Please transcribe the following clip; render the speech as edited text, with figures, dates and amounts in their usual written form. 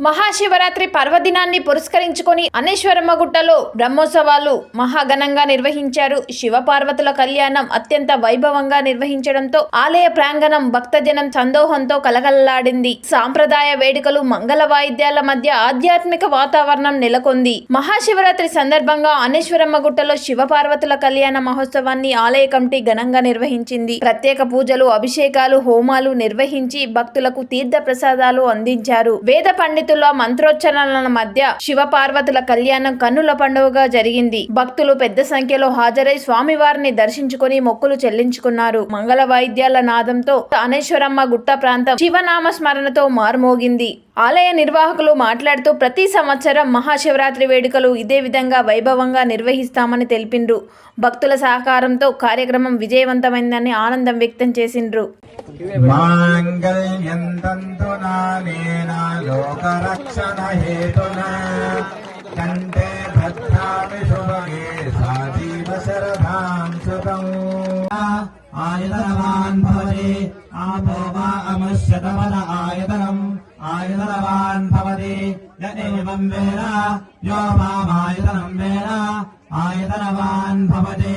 మహాశివరాత్రి పర్వదినాన్ని పురస్కరించుకొని అనేశ్వరమ్మ గుట్టలో బ్రహ్మోత్సవాలు మహాఘనంగా నిర్వహించారు. శివపార్వతుల కళ్యాణం అత్యంత వైభవంగా నిర్వహించడంతో ఆలయ ప్రాంగణం భక్తజనం సందోహంతో కలకలలాడింది. సాంప్రదాయ వేడుకలు, మంగళ వాయిద్యాల మధ్య ఆధ్యాత్మిక వాతావరణం నెలకొంది. మహాశివరాత్రి సందర్భంగా అనేశ్వరమ్మ గుట్టలో శివపార్వతుల కళ్యాణ మహోత్సవాన్ని ఆలయ కమిటీ ఘనంగా నిర్వహించింది. ప్రత్యేక పూజలు, అభిషేకాలు, హోమాలు నిర్వహించి భక్తులకు తీర్థ ప్రసాదాలు అందించారు. వేద పండితుల మంత్రోచ్చరణల మధ్య శివపార్వతుల కళ్యాణం కన్నుల పండుగగా జరిగింది. భక్తులు పెద్ద సంఖ్యలో హాజరై స్వామివారిని దర్శించుకుని మొక్కులు చెల్లించుకున్నారు. మంగళ వాయిద్యాల నాదంతో అనేశ్వరమ్మ గుట్ట ప్రాంతం శివనామ స్మరణతో మారుమోగింది. ఆలయ నిర్వాహకులు మాట్లాడుతూ ప్రతి సంవత్సరం మహాశివరాత్రి వేడుకలు ఇదే విధంగా వైభవంగా నిర్వహిస్తామని తెలిపిండ్రు. భక్తుల సహకారంతో కార్యక్రమం విజయవంతమైందని ఆనందం వ్యక్తం చేసిండ్రు. ఆయతనవాన్ భవతి ఆపో వా అమశ్యతమన ఆయతనం ఆయతనవాన్ భవతి య ఏవం వేద యో మామాయతనం వేద ఆయతనవాన్ భవతి.